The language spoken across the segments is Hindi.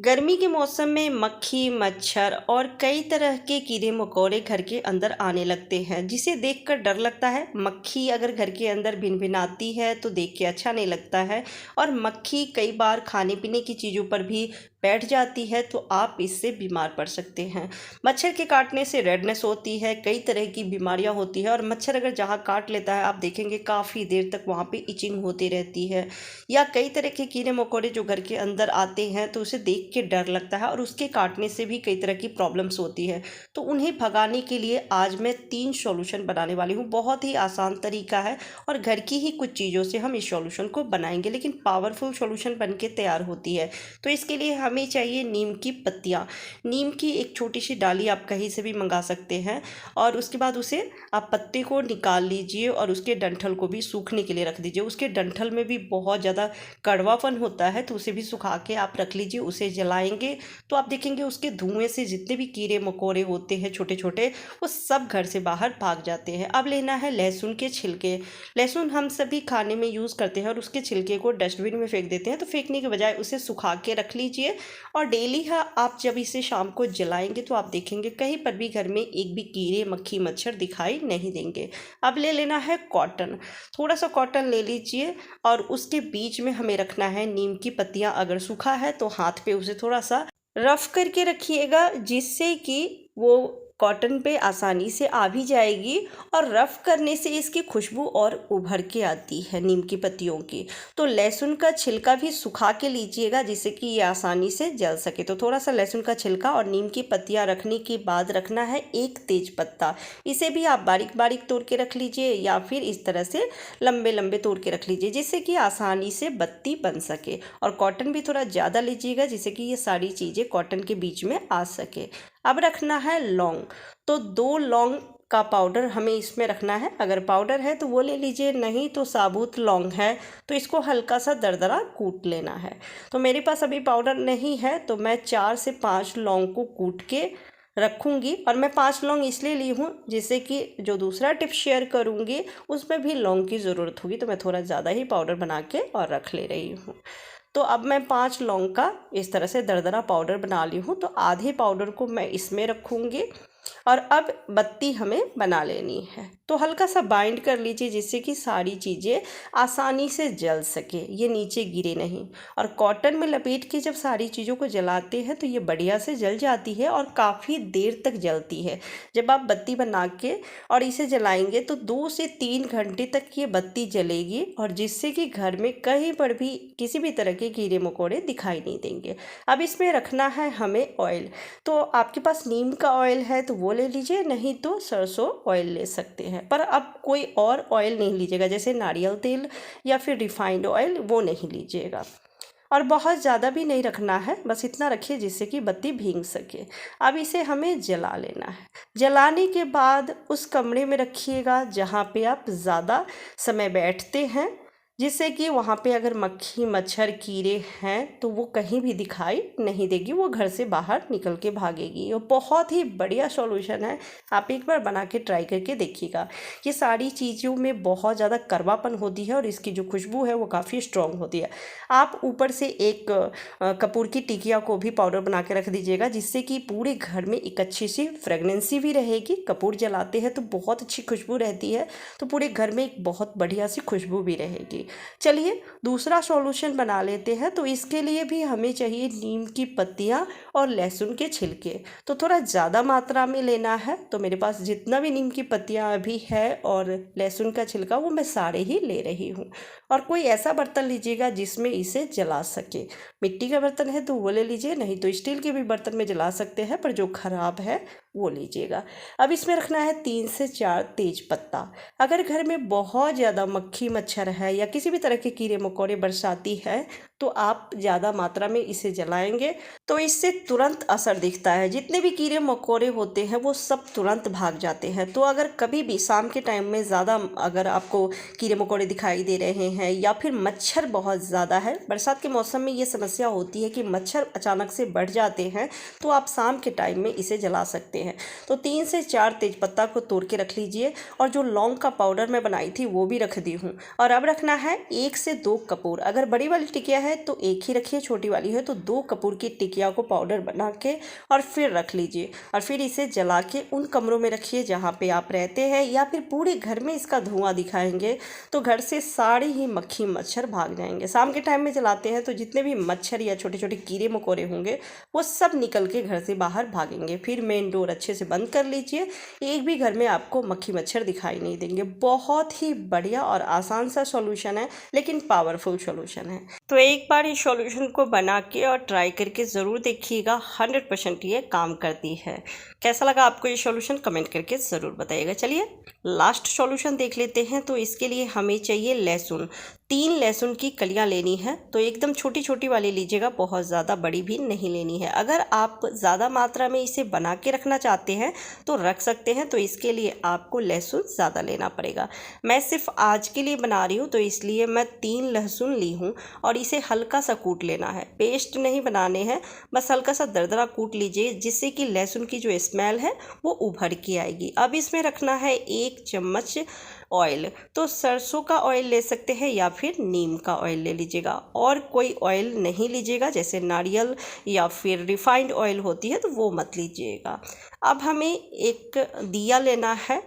गर्मी के मौसम में मक्खी, मच्छर और कई तरह के कीड़े मकोड़े घर के अंदर आने लगते हैं, जिसे देखकर डर लगता है। मक्खी अगर घर के अंदर भिनभिनाती है तो देख के अच्छा नहीं लगता है। और मक्खी कई बार खाने पीने की चीज़ों पर भी बैठ जाती है, तो आप इससे बीमार पड़ सकते हैं। मच्छर के काटने से रेडनेस होती है, कई तरह की बीमारियां होती है। और मच्छर अगर जहां काट लेता है, आप देखेंगे काफ़ी देर तक वहां पे इचिंग होती रहती है। या कई तरह के कीड़े मकोड़े जो घर के अंदर आते हैं, तो उसे देख के डर लगता है और उसके काटने से भी कई तरह की प्रॉब्लम्स होती है। तो उन्हें भगाने के लिए आज मैं 3 सॉल्यूशन बनाने वाली हूँ। बहुत ही आसान तरीका है और घर की ही कुछ चीज़ों से हम इस सॉल्यूशन को बनाएंगे, लेकिन पावरफुल सॉल्यूशन बन के तैयार होती है। तो इसके लिए हमें चाहिए नीम की पत्तियाँ। नीम की एक छोटी सी डाली आप कहीं से भी मंगा सकते हैं। और उसके बाद उसे आप पत्ते को निकाल लीजिए और उसके डंठल को भी सूखने के लिए रख दीजिए। उसके डंठल में भी बहुत ज़्यादा कड़वापन होता है, तो उसे भी सुखा के आप रख लीजिए। उसे जलाएंगे तो आप देखेंगे उसके धुएं से जितने भी कीड़े मकोड़े होते हैं छोटे छोटे, वो सब घर से बाहर भाग जाते हैं। अब लेना है लहसुन के छिलके। लहसुन हम सभी खाने में यूज़ करते हैं और उसके छिलके को डस्टबिन में फेंक देते हैं, तो फेंकने के बजाय उसे सुखा के रख लीजिए। और डेली आप जब इसे शाम को जलाएंगे तो आप देखेंगे कहीं पर भी घर में एक भी कीड़े मक्खी मच्छर दिखाई नहीं देंगे। अब ले लेना है कॉटन। थोड़ा सा कॉटन ले लीजिए और उसके बीच में हमें रखना है नीम की पत्तियां। अगर सूखा है तो हाथ पे उसे थोड़ा सा रफ करके रखिएगा, जिससे कि वो कॉटन पे आसानी से आ भी जाएगी। और रफ करने से इसकी खुशबू और उभर के आती है नीम की पत्तियों की। तो लहसुन का छिलका भी सुखा के लीजिएगा, जिससे कि ये आसानी से जल सके। तो थोड़ा सा लहसुन का छिलका और नीम की पत्तियां रखने के बाद रखना है एक तेज पत्ता। इसे भी आप बारीक बारीक तोड़ के रख लीजिए या फिर इस तरह से लंबे लंबे तोड़ के रख लीजिए, जिससे कि आसानी से बत्ती बन सके। और कॉटन भी थोड़ा ज़्यादा लीजिएगा, जिससे कि ये सारी चीज़ें कॉटन के बीच में आ सके। अब रखना है लौंग। तो 2 लौंग का पाउडर हमें इसमें रखना है। अगर पाउडर है तो वो ले लीजिए, नहीं तो साबुत लौंग है तो इसको हल्का सा दरदरा कूट लेना है। तो मेरे पास अभी पाउडर नहीं है, तो मैं 4 से 5 लौंग को कूट के रखूँगी। और मैं 5 लौंग इसलिए ली हूँ, जिससे कि जो दूसरा टिप शेयर करूँगी उसमें भी लौंग की ज़रूरत होगी, तो मैं थोड़ा ज़्यादा ही पाउडर बना के और रख ले रही हूँ। तो अब मैं 5 लौंग का इस तरह से दरदरा पाउडर बना ली हूँ, तो आधे पाउडर को मैं इसमें रखूँगी। और अब बत्ती हमें बना लेनी है, तो हल्का सा बाइंड कर लीजिए, जिससे कि सारी चीज़ें आसानी से जल सके, ये नीचे गिरे नहीं। और कॉटन में लपेट के जब सारी चीज़ों को जलाते हैं तो ये बढ़िया से जल जाती है और काफ़ी देर तक जलती है। जब आप बत्ती बना के और इसे जलाएंगे तो 2 से 3 घंटे तक ये बत्ती जलेगी, और जिससे कि घर में कहीं पर भी किसी भी तरह के कीड़े मकोड़े दिखाई नहीं देंगे। अब इसमें रखना है हमें ऑयल। तो आपके पास नीम का ऑयल है तो वो ले लीजिए, नहीं तो सरसों ऑयल ले सकते हैं। पर अब कोई और ऑयल नहीं लीजिएगा, जैसे नारियल तेल या फिर रिफाइंड ऑयल, वो नहीं लीजिएगा। और बहुत ज़्यादा भी नहीं रखना है, बस इतना रखिए जिससे कि बत्ती भीग सके। अब इसे हमें जला लेना है। जलाने के बाद उस कमरे में रखिएगा जहाँ पे आप ज़्यादा समय बैठते हैं, जिससे कि वहाँ पे अगर मक्खी मच्छर कीड़े हैं तो वो कहीं भी दिखाई नहीं देगी, वो घर से बाहर निकल के भागेगी। ये बहुत ही बढ़िया सॉल्यूशन है, आप एक बार बना के ट्राई करके देखिएगा। ये सारी चीज़ों में बहुत ज़्यादा कड़वापन होती है और इसकी जो खुशबू है वो काफ़ी स्ट्रॉन्ग होती है। आप ऊपर से एक कपूर की टिकिया को भी पाउडर बना के रख दीजिएगा, जिससे कि पूरे घर में एक अच्छी सी फ्रेगनेंसी भी रहेगी। कपूर जलाते हैं तो बहुत अच्छी खुशबू रहती है, तो पूरे घर में एक बहुत बढ़िया सी खुशबू भी रहेगी। चलिए दूसरा सॉल्यूशन बना लेते हैं। तो इसके लिए भी हमें चाहिए नीम की पत्तियां और लहसुन के छिलके। तो थोड़ा ज़्यादा मात्रा में लेना है, तो मेरे पास जितना भी नीम की पत्तियां अभी है और लहसुन का छिलका, वो मैं सारे ही ले रही हूँ। और कोई ऐसा बर्तन लीजिएगा जिसमें इसे जला सके। मिट्टी का बर्तन है तो वो ले लीजिए, नहीं तो स्टील के भी बर्तन में जला सकते हैं, पर जो खराब है वो लीजिएगा। अब इसमें रखना है 3 से 4 तेज पत्ता। अगर घर में बहुत ज़्यादा मक्खी मच्छर है या किसी भी तरह के कीड़े मकोड़े बरसाती है, तो आप ज़्यादा मात्रा में इसे जलाएंगे तो इससे तुरंत असर दिखता है। जितने भी कीड़े मकोड़े होते हैं वो सब तुरंत भाग जाते हैं। तो अगर कभी भी शाम के टाइम में ज़्यादा अगर आपको कीड़े मकोड़े दिखाई दे रहे हैं या फिर मच्छर बहुत ज़्यादा है, बरसात के मौसम में ये समस्या होती है कि मच्छर अचानक से बढ़ जाते हैं, तो आप शाम के टाइम में इसे जला सकते हैं। तो 3 से 4 तेजपत्ता को तोड़ के रख लीजिए, और जो लौंग का पाउडर मैं बनाई थी वो भी रख दी हूँ। और अब रखना है 1 से 2 कपूर। अगर बड़ी वाली टिकिया है है तो एक ही रखिए, छोटी वाली है तो 2 कपूर की टिकिया को पाउडर बना के और फिर रख लीजिए और फिर इसे जला के उन कमरों में रखिए जहाँ पे आप रहते हैं, या फिर पूरे घर में इसका धुआं दिखाएंगे तो घर से सारे ही मक्खी मच्छर भाग जाएंगे। शाम के टाइम में जलाते हैं तो जितने भी मच्छर या छोटे छोटे कीड़े मकोड़े होंगे वो सब निकल के घर से बाहर भागेंगे। फिर मेन डोर अच्छे से बंद कर लीजिए, एक भी घर में आपको मक्खी मच्छर दिखाई नहीं देंगे। बहुत ही बढ़िया और आसान सा सॉल्यूशन है, लेकिन पावरफुल सॉल्यूशन है। तो एक बार इस सॉल्यूशन को बना के और ट्राई करके ज़रूर देखिएगा, 100% ये काम करती है। कैसा लगा आपको ये सॉल्यूशन कमेंट करके ज़रूर बताइएगा। चलिए लास्ट सॉल्यूशन देख लेते हैं। तो इसके लिए हमें चाहिए लहसुन। 3 लहसुन की कलियां लेनी है, तो एकदम छोटी छोटी वाली लीजिएगा, बहुत ज़्यादा बड़ी भी नहीं लेनी है। अगर आप ज़्यादा मात्रा में इसे बना के रखना चाहते हैं तो रख सकते हैं, तो इसके लिए आपको लहसुन ज़्यादा लेना पड़ेगा। मैं सिर्फ आज के लिए बना रही हूँ तो इसलिए मैं 3 लहसुन ली हूँ और इसे हल्का सा कूट लेना है। पेस्ट नहीं बनाने हैं, बस हल्का सा दरदरा कूट लीजिए, जिससे कि लहसुन की जो स्मेल है वो उभर के आएगी। अब इसमें रखना है 1 चम्मच ऑयल। तो सरसों का ऑयल ले सकते हैं या फिर नीम का ऑयल ले लीजिएगा, और कोई ऑयल नहीं लीजिएगा, जैसे नारियल या फिर रिफाइंड ऑयल होती है तो वो मत लीजिएगा। अब हमें एक दिया लेना है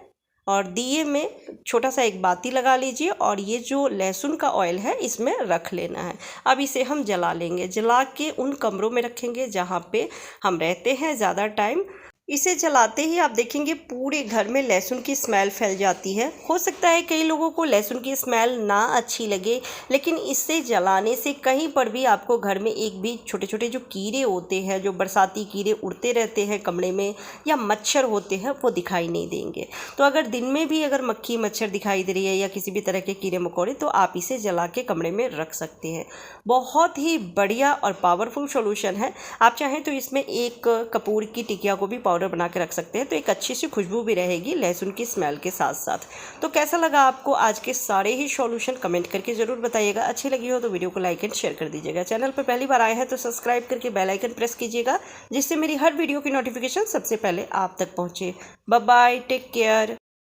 और दिए में छोटा सा एक बाती लगा लीजिए और ये जो लहसुन का ऑयल है इसमें रख लेना है। अब इसे हम जला लेंगे, जला के उन कमरों में रखेंगे जहाँ पे हम रहते हैं ज़्यादा टाइम। इसे जलाते ही आप देखेंगे पूरे घर में लहसुन की स्मेल फैल जाती है। हो सकता है कई लोगों को लहसुन की स्मेल ना अच्छी लगे, लेकिन इससे जलाने से कहीं पर भी आपको घर में एक भी छोटे छोटे जो कीड़े होते हैं, जो बरसाती कीड़े उड़ते रहते हैं कमरे में, या मच्छर होते हैं, वो दिखाई नहीं देंगे। तो अगर दिन में भी अगर मक्खी मच्छर दिखाई दे रही है या किसी भी तरह के कीड़े मकोड़े, तो आप इसे जला के कमरे में रख सकते हैं। बहुत ही बढ़िया और पावरफुल सॉल्यूशन है। आप चाहें तो इसमें 1 कपूर की टिकिया को भी पाउडर बना के रख सकते हैं, तो एक अच्छी सी खुशबू भी रहेगी लहसुन की स्मेल के साथ साथ। तो कैसा लगा आपको आज के सारे ही सॉल्यूशन कमेंट करके ज़रूर बताइएगा। अच्छी लगी हो तो वीडियो को लाइक एंड शेयर कर दीजिएगा। चैनल पर पहली बार आए हैं तो सब्सक्राइब करके बेल आइकन प्रेस कीजिएगा, जिससे मेरी हर वीडियो की नोटिफिकेशन सबसे पहले आप तक पहुँचे। Bye bye, take care.